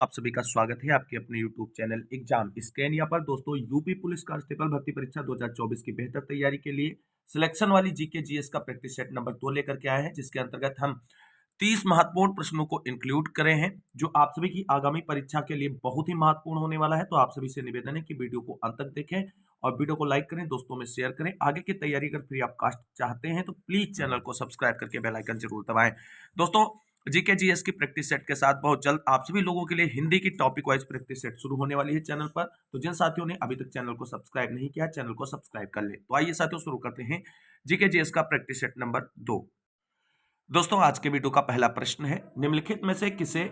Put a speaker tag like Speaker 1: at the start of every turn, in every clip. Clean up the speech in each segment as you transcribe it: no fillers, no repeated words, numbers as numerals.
Speaker 1: आप सभी का स्वागत है आपके अपने YouTube चैनल एग्जाम स्कैनिया पर। दोस्तों, यूपी पुलिस कांस्टेबल भर्ती परीक्षा 2024 की बेहतर तैयारी के लिए सिलेक्शन वाली जीके जीएस का प्रैक्टिस सेट नंबर 2 लेकर के आए हैं, जिसके अंतर्गत हम 30 महत्वपूर्ण प्रश्नों को इंक्लूड करे हैं, जो आप सभी की आगामी परीक्षा के लिए बहुत ही महत्वपूर्ण होने वाला है। तो आप सभी से निवेदन है कि वीडियो को अंत तक देखें और वीडियो को लाइक करें, दोस्तों में शेयर करें। आगे की तैयारी अगर फ्री ऑफ कॉस्ट चाहते हैं तो प्लीज चैनल को सब्सक्राइब करके बेल आइकन जरूर दबाएं। दोस्तों, जीके जीएस की प्रैक्टिस सेट के साथ बहुत जल्द आप सभी लोगों के लिए हिंदी की टॉपिक वाइज प्रैक्टिस सेट शुरू होने वाली है चैनल पर। तो जिन साथियों ने अभी तक चैनल को सब्सक्राइब नहीं किया, चैनल को सब्सक्राइब कर ले। तो आइए साथियों, शुरू करते हैं जीके जीएस का प्रैक्टिस सेट नंबर 2। दोस्तों, आज के वीडियो का पहला प्रश्न है, निम्नलिखित में से किसे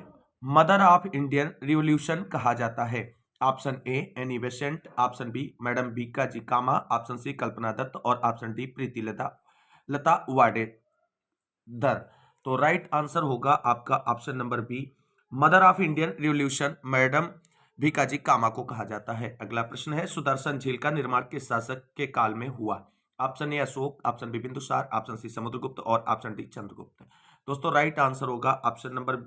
Speaker 1: मदर ऑफ इंडियन रिवॉल्यूशन कहा जाता है? Option A Annie Besant, option B madam Bhikaji Cama, option C Kalpana Dutt और option D Pritilata Wadekar. तो राइट आंसर होगा आपका option number B, mother of Indian revolution madam Bhikaji Cama को कहा जाता है। अगला प्रश्न है, सुदर्शन झील का निर्माण किस शासक के काल में हुआ? Option A Ashoka, option B Bindusara, option C Samudragupta और ऑप्शन डी चंद्रगुप्त। दोस्तों, राइट आंसर होगा ऑप्शन नंबर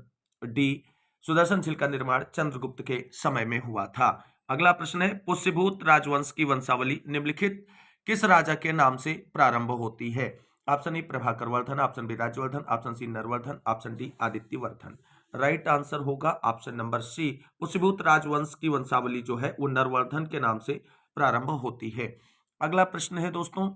Speaker 1: डी, सुदर्शन झील का निर्माण चंद्रगुप्त के समय में हुआ था। अगला प्रश्न है, पुष्यभूत राजवंश की वंशावली निम्नलिखित किस राजा के नाम से प्रारंभ होती है? Option A Prabhakar Vardhan, option B Rajyavardhan, option C Naravardhan, option D Aditya Vardhan. Right answer होगा ऑप्शन नंबर सी, पुष्यभूत राजवंश की वंशावली जो है वो नरवर्धन के नाम से प्रारंभ होती है। अगला प्रश्न है दोस्तों,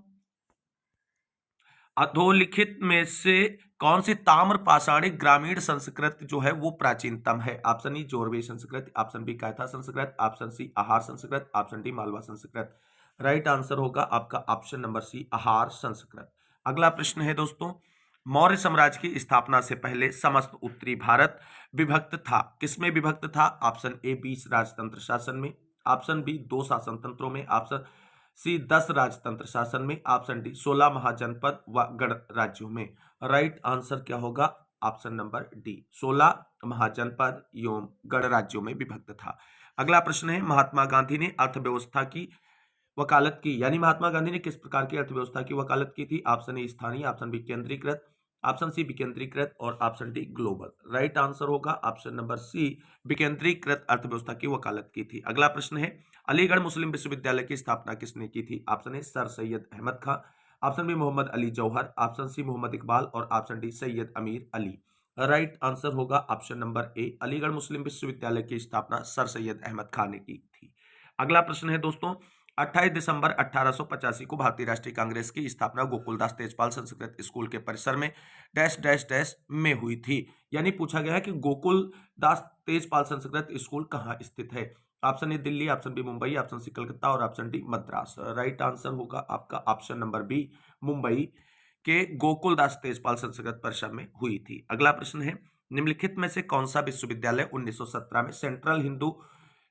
Speaker 1: अधोलिखित में से कौन सी ताम्र पाषाणिक ग्रामीण संस्कृत जो है वो प्राचीनतम है? ऑप्शन ई जोरवे संस्कृत, ऑप्शन बी कायथा संस्कृत, ऑप्शन सी आहार संस्कृत, ऑप्शन डी मालवा संस्कृत। राइट आंसर होगा आपका ऑप्शन नंबर सी, आहार संस्कृत। अगला प्रश्न है दोस्तों, मौर्य साम्राज्य की स्थापना से पहले समस्त उत्तरी भारत विभक्त था, किसमें विभक्त था? ऑप्शन ए 20 राजतंत्र शासन में, ऑप्शन बी 2 शासन तंत्रों में, ऑप्शन सी 10 राजतंत्र शासन में, ऑप्शन डी 16 महाजनपद व गण राज्यों में। राइट आंसर क्या होगा? ऑप्शन नंबर डी, 16 महाजनपद एवं गण राज्यों में विभक्त था। अगला प्रश्न है, महात्मा गांधी ने अर्थव्यवस्था की वकालत की, यानी महात्मा गांधी ने किस प्रकार की अर्थव्यवस्था की वकालत की थी? ऑप्शन ए स्थानीय, ऑप्शन बी केंद्रीकृत, ऑप्शन सी विकेंद्रीकृत और option D global. Right answer होगा ऑप्शन नंबर सी, विकेंद्रीकृत अर्थव्यवस्था की वकालत की थी। अगला प्रश्न है, अलीगढ़ मुस्लिम विश्वविद्यालय की स्थापना किसने की थी? Option A sir Syed Ahmad Khan, option B Mohammad Ali Jauhar, option C Mohammad Iqbal और option D Syed Ameer Ali. Right answer होगा option number A, Aligarh Muslim विश्वविद्यालय की स्थापना सर सैयद अहमद खान ने की थी। अगला प्रश्न है दोस्तों, 28 दिसंबर 1885 को भारतीय राष्ट्रीय कांग्रेस की स्थापना गोकुलदास तेजपाल संस्कृत स्कूल के परिसर में डैश डैश डैश में हुई थी, यानी पूछा गया है कि गोकुलदास तेजपाल संस्कृत स्कूल कहाँ स्थित है? Option A Delhi, option B Mumbai, option C Calcutta और option D Madras. Right answer होगा आपका ऑप्शन नंबर बी, मुंबई के गोकुलदास तेजपाल संस्कृत परिसर में हुई थी। अगला प्रश्न है, निम्नलिखित में से कौन सा विश्वविद्यालय 1917 में सेंट्रल हिंदू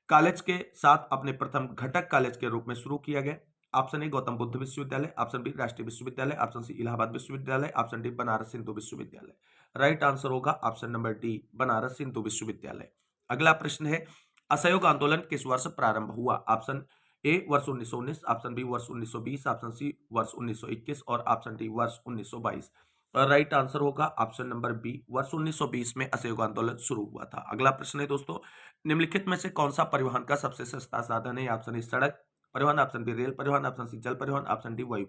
Speaker 1: कॉलेज के साथ अपने प्रथम घटक कॉलेज के रूप में शुरू किया गया? ऑप्शन ए गौतम बुद्ध विश्वविद्यालय, ऑप्शन बी राष्ट्रीय विश्वविद्यालय, ऑप्शन सी इलाहाबाद विश्वविद्यालय, ऑप्शन डी बनारस हिंदू विश्वविद्यालय। राइट आंसर होगा option number D, Banaras Hindu विश्वविद्यालय। अगला प्रश्न है, असहयोग आंदोलन किस वर्ष प्रारंभ हुआ? ऑप्शन ए वर्ष 1919, ऑप्शन बी वर्ष 1920, ऑप्शन सी वर्ष 1921 और ऑप्शन डी वर्ष 1922। राइट आंसर होगा ऑप्शन नंबर बी, वर्ष 1920 में असहयोग आंदोलन शुरू हुआ था। अगला प्रश्न है दोस्तों, निम्नलिखित में से कौन सा परिवहन का सबसे सस्ता साधन है? ऑप्शन ए सड़क परिवहन, ऑप्शन बी रेल परिवहन, ऑप्शन सी जल परिवहन, ऑप्शन डी वायु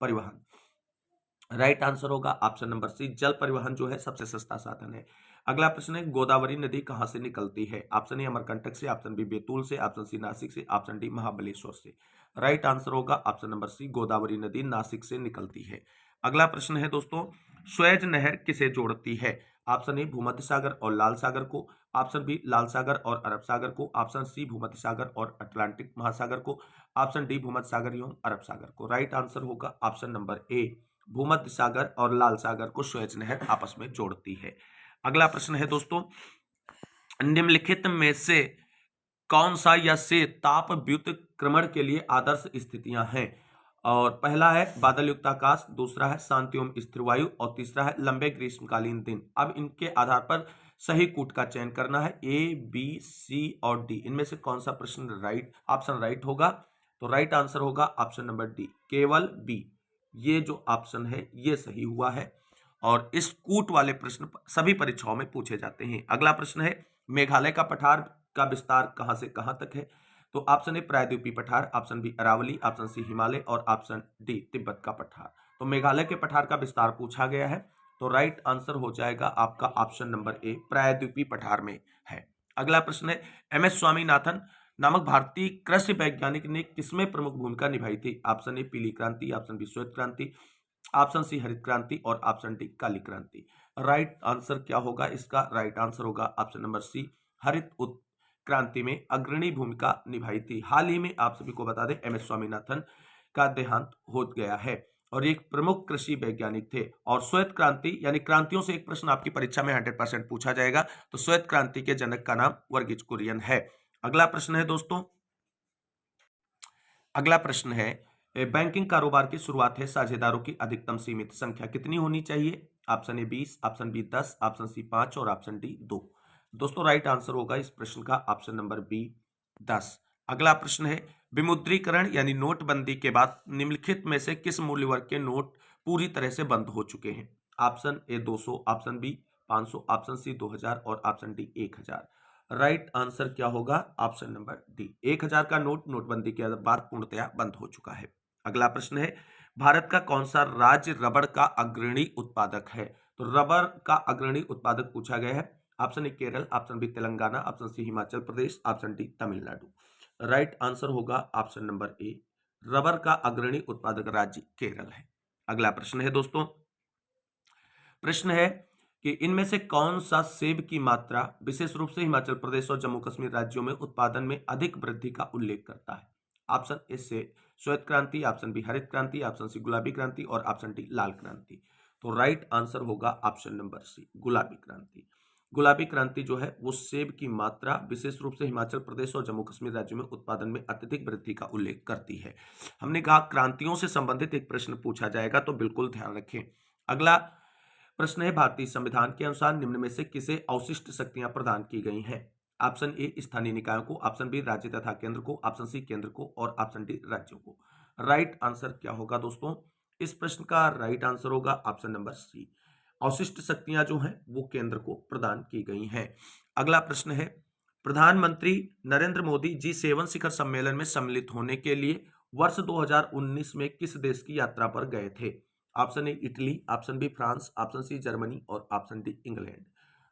Speaker 1: परिवहन। राइट आंसर होगा ऑप्शन नंबर सी, जल परिवहन जो है सबसे सस्ता साधन है। अगला प्रश्न है, गोदावरी नदी कहां से निकलती है? ऑप्शन ए अमरकंटक से, ऑप्शन बी बैतूल से, ऑप्शन सी नासिक से, ऑप्शन डी महाबलेश्वर से। राइट आंसर होगा ऑप्शन नंबर सी, गोदावरी नदी नासिक से निकलती है। अगला प्रश्न है दोस्तों, स्वेज नहर किसे जोड़ती है? ऑप्शन ए भूमध्य सागर और लाल सागर को, ऑप्शन बी लाल सागर और अरब सागर को, ऑप्शन सी भूमध्य सागर और अटलांटिक महासागर को, ऑप्शन डी भूमध्य सागर एवं अरब सागर को। राइट आंसर होगा ऑप्शन नंबर ए, भूमध्य सागर और लाल सागर को स्वेज नहर आपस में जोड़ती है। अगला प्रश्न है दोस्तों, निम्नलिखित में से कौन सा या से ताप व्युत्क्रमण के लिए आदर्श स्थितियां हैं? और पहला है बादल युक्त आकाश, दूसरा है शांति एवं स्थिर वायु और तीसरा है लंबे ग्रीष्मकालीन दिन। अब इनके आधार पर सही कूट का चयन करना है, ए बी सी और डी। इनमें से कौन सा प्रश्न राइट होगा? तो राइट आंसर होगा ऑप्शन नंबर डी, केवल बी। ये जो ऑप्शन है ये सही हुआ है और इस कूट वाले प्रश्न सभी परीक्षाओं में पूछे जाते हैं। अगला प्रश्न है, मेघालय का पठार का विस्तार कहां से कहां तक है? तो ऑप्शन ए प्रायद्वीपीय पठार, option B Aravalli, option C Himalaya और ऑप्शन डी तिब्बत का पठार। तो मेघालय के पठार का विस्तार पूछा गया है, तो राइट आंसर हो जाएगा आपका ऑप्शन नंबर ए प्रायद्वीपीय पठार में है। अगला प्रश्न है, एम एस स्वामीनाथन नामक भारतीय कृषि वैज्ञानिक ने किसमें प्रमुख भूमिका निभाई थी? ऑप्शन ए पीली क्रांति, ऑप्शन बी श्वेत क्रांति, ऑप्शन सी हरित क्रांति और ऑप्शन डी काली क्रांति। राइट आंसर क्या होगा इसका? राइट आंसर होगा ऑप्शन नंबर सी हरित क्रांति में अग्रणी भूमिका निभाई थी। हाल ही में आप सभी को बता दें एम एस स्वामीनाथन का देहांत हो गया है और एक प्रमुख कृषि वैज्ञानिक थे। और श्वेत क्रांति यानी क्रांतियों से एक प्रश्न आपकी परीक्षा में 100% पूछा जाएगा, तो श्वेत क्रांति के जनक का नाम वर्गीज कुरियन है। अगला प्रश्न है दोस्तों, अगला प्रश्न है, बैंकिंग कारोबार की शुरुआत है साझेदारों की अधिकतम सीमित संख्या कितनी होनी चाहिए? Option A 20, option B 10, option C 5 और ऑप्शन डी 2। दोस्तों राइट आंसर होगा इस प्रश्न का ऑप्शन नंबर बी 10। अगला प्रश्न है, विमुद्रीकरण यानी नोटबंदी के बाद निम्नलिखित में से किस मूल्य वर्ग के नोट पूरी तरह से बंद हो चुके हैं? Option A 200, option B 500, option C 2000 और ऑप्शन डी 1000। राइट आंसर क्या होगा? ऑप्शन नंबर डी 1000 का नोट नोटबंदी के बाद पूर्णतया बंद हो चुका है। अगला प्रश्न है, भारत का कौन सा राज्य रबड़ का अग्रणी उत्पादक है? तो रबड़ का अग्रणी उत्पादक पूछा गया है। Option A Kerala, option B Telangana, option C Himachal Pradesh, option D Tamil Nadu. Right answer होगा ऑप्शन नंबर ए, रबड़ का अग्रणी उत्पादक राज्य केरल है। अगला प्रश्न है दोस्तों, प्रश्न है कि इनमें से कौन सा सेब की मात्रा विशेष रूप से हिमाचल प्रदेश और जम्मू कश्मीर राज्यों में उत्पादन में अधिक वृद्धि का उल्लेख करता है? ऑप्शन ए से श्वेत क्रांति, ऑप्शन बी हरित क्रांति, ऑप्शन सी गुलाबी क्रांति और ऑप्शन डी लाल क्रांति। तो राइट आंसर होगा ऑप्शन नंबर सी गुलाबी क्रांति। गुलाबी क्रांति जो है वो सेब की मात्रा विशेष रूप से हिमाचल प्रदेश और जम्मू कश्मीर राज्यों में उत्पादन में अत्यधिक वृद्धि का उल्लेख करती है। हमने कहा क्रांतियों से संबंधित एक प्रश्न पूछा जाएगा, तो बिल्कुल ध्यान रखें। अगला प्रश्न है, भारतीय संविधान के अनुसार निम्न में से किसे अवशिष्ट शक्तियां प्रदान की गई हैं? ऑप्शन ए स्थानीय निकायों को, ऑप्शन बी राज्य तथा केंद्र को, ऑप्शन सी केंद्र को और ऑप्शन डी राज्यों को। राइट आंसर क्या होगा दोस्तों? इस प्रश्न का राइट आंसर होगा ऑप्शन नंबर सी, अवशिष्ट शक्तियां जो हैं वो केंद्र को प्रदान की गई हैं। अगला प्रश्न है, प्रधानमंत्री नरेंद्र मोदी G7 शिखर सम्मेलन में सम्मिलित होने के लिए वर्ष 2019 में किस देश की यात्रा पर गए थे? Option A Italy, option B France, option C Germany और ऑप्शन डी इंग्लैंड।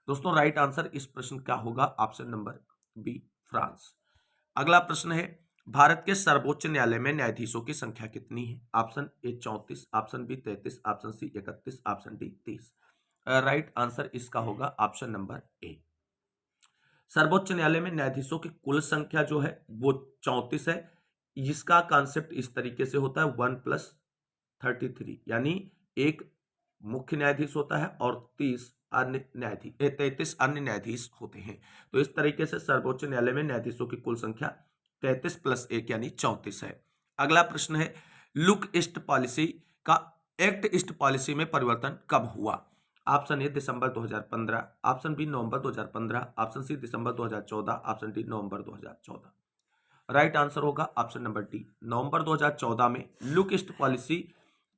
Speaker 1: दोस्तों राइट आंसर इस प्रश्न का होगा ऑप्शन नंबर बी फ्रांस। अगला प्रश्न है, भारत के सर्वोच्च न्यायालय में न्यायाधीशों की संख्या कितनी है? Option A 34, option B 33, option C 31, option D 30। Right answer इसका होगा ऑप्शन नंबर ए। सर्वोच्च न्यायालय में न्यायाधीशों की कुल संख्या जो है वो 34 है। इसका कॉन्सेप्ट इस तरीके से होता है 1+33, यानी एक मुख्य न्यायाधीश होता है और 33 अन्य न्यायाधीश होते हैं। तो इस तरीके से सर्वोच्च न्यायालय में न्यायाधीशों की कुल संख्या 33 + 1 यानी 34 है। अगला प्रश्न है, लुक ईस्ट पॉलिसी का एक्ट ईस्ट पॉलिसी में परिवर्तन कब हुआ? ऑप्शन ए दिसंबर 2015, ऑप्शन बी नवंबर 2015, ऑप्शन सी दिसंबर 2014, ऑप्शन डी नवंबर 2014। राइट आंसर होगा ऑप्शन नंबर डी, नवंबर 2014 में लुक ईस्ट पॉलिसी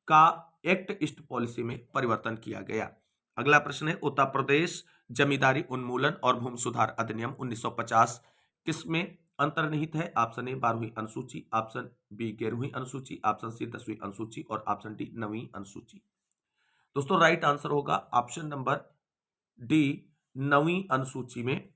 Speaker 1: का एक्ट ईस्ट पॉलिसी में परिवर्तन किया गया। अगला प्रश्न है, उत्तर प्रदेश जमींदारी उन्मूलन और भूमि सुधार अधिनियम 1950 किसमें अंतर्निहित है? ऑप्शन ए 12वीं अनुसूची, ऑप्शन बी 11वीं अनुसूची, ऑप्शन सी 10वीं अनुसूची और ऑप्शन डी 9वीं अनुसूची। दोस्तों राइट आंसर होगा ऑप्शन नंबर डी 9वीं अनुसूची में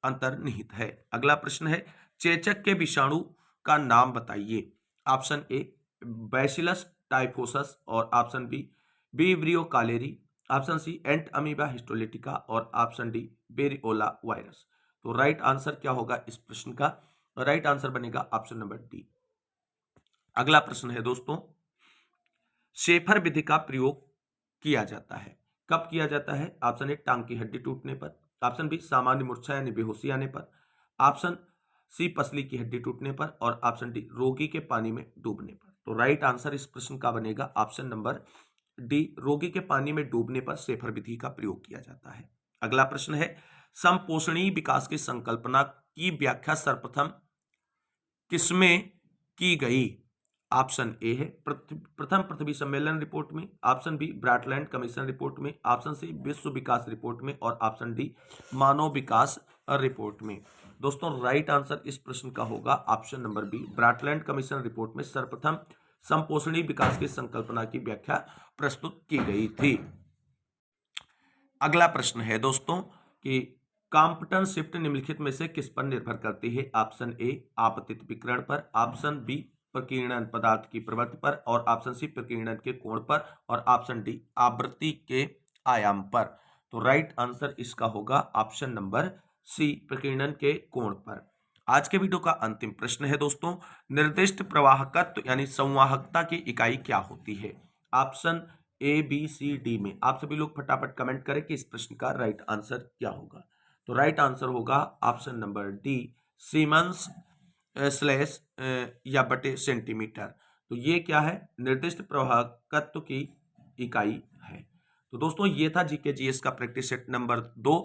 Speaker 1: अंतर्निहित है। अगला प्रश्न है, चेचक के विषाणु का नाम बताइए। ऑप्शन ए बैसिलस टाइफोसस और option B vibrio cholerae, option C Entamoeba histolytica और ऑप्शन डी बेरियोला वायरस। तो राइट आंसर क्या होगा इस प्रश्न का? राइट आंसर बनेगा ऑप्शन नंबर डी। अगला प्रश्न है दोस्तों, शेफर विधि का प्रयोग किया जाता है, कब किया जाता है? ऑप्शन ए टांग की हड्डी टूटने पर, ऑप्शन बी सामान्य मूर्छा यानी बेहोशी आने पर, ऑप्शन सी पसली की हड्डी टूटने पर और ऑप्शन डी रोगी के पानी में डूबने पर। तो राइट आंसर इस प्रश्न का बनेगा ऑप्शन नंबर डी, रोगी के पानी में डूबने पर शेफर विधि का प्रयोग किया जाता है। अगला प्रश्न है, समपोषणीय विकास की संकल्पना की व्याख्या सर्वप्रथम किसमें की गई? ऑप्शन ए है प्रथम पृथ्वी सम्मेलन रिपोर्ट में, option B Brundtland commission report में, ऑप्शन सी विश्व विकास रिपोर्ट में और ऑप्शन डी मानव विकास रिपोर्ट में। दोस्तों राइट आंसर इस प्रश्न का होगा option number B. Brundtland commission report में सर्वप्रथम संपोषणी विकास की संकल्पना की व्याख्या प्रस्तुत की गई थी। अगला प्रश्न है दोस्तों कि कॉम्पिटन शिफ्ट निम्नलिखित में से किस पर निर्भर करती है? ऑप्शन ए आपतित विकिरण पर, ऑप्शन बी प्रकीर्णन पदार्थ की प्रवृत्ति पर, और ऑप्शन सी प्रकीर्णन के कोण पर, और ऑप्शन डी आवृत्ति के आयाम पर। तो राइट आंसर इसका होगा ऑप्शन नंबर सी, प्रकीर्णन के कोण पर। आज के वीडियो का अंतिम प्रश्न है दोस्तों, निर्दिष्ट प्रवाहकत्व यानी संवाहकता की इकाई क्या होती है? Option A B C D में आप सभी लोग फटाफट कमेंट करें कि इस प्रश्न का राइट आंसर क्या होगा। तो राइट आंसर होगा option number D, siemens slash या बटे सेंटीमीटर। तो ये क्या है? निर्दिष्ट प्रवाहकत्व की इकाई है। तो दोस्तों ये था जीके जीएस का प्रैक्टिस सेट नंबर 2,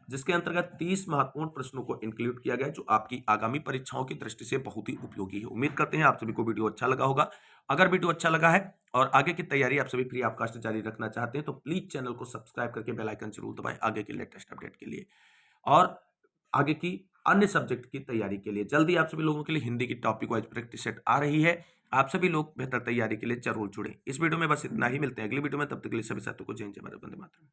Speaker 1: जिसके अंतर्गत 30 महत्वपूर्ण प्रश्नों को इंक्लूड किया गया, जो आपकी आगामी परीक्षाओं की दृष्टि से बहुत ही उपयोगी है। उम्मीद करते हैं आप सभी को वीडियो अच्छा लगा होगा। अगर वीडियो अच्छा लगा है और आगे की तैयारी आप सभी फ्री ऑफ कॉस्ट जारी रखना चाहते हैं तो प्लीज चैनल को सब्सक्राइब करके बेल आइकन जरूर दबाएं आगे के लेटेस्ट अपडेट के लिए और आगे की अन्य सब्जेक्ट की तैयारी के लिए। जल्दी आप सभी लोगों के लिए हिंदी की टॉपिक वाइज प्रैक्टिस सेट आ रही है। आप सभी लोग बेहतर तैयारी के लिए जरूर जुड़े। इस वीडियो में बस इतना ही, मिलते हैं अगली वीडियो में, तब तक के लिए सभी साथियों को जय हिंद, जय भारत, वंदे मातरम।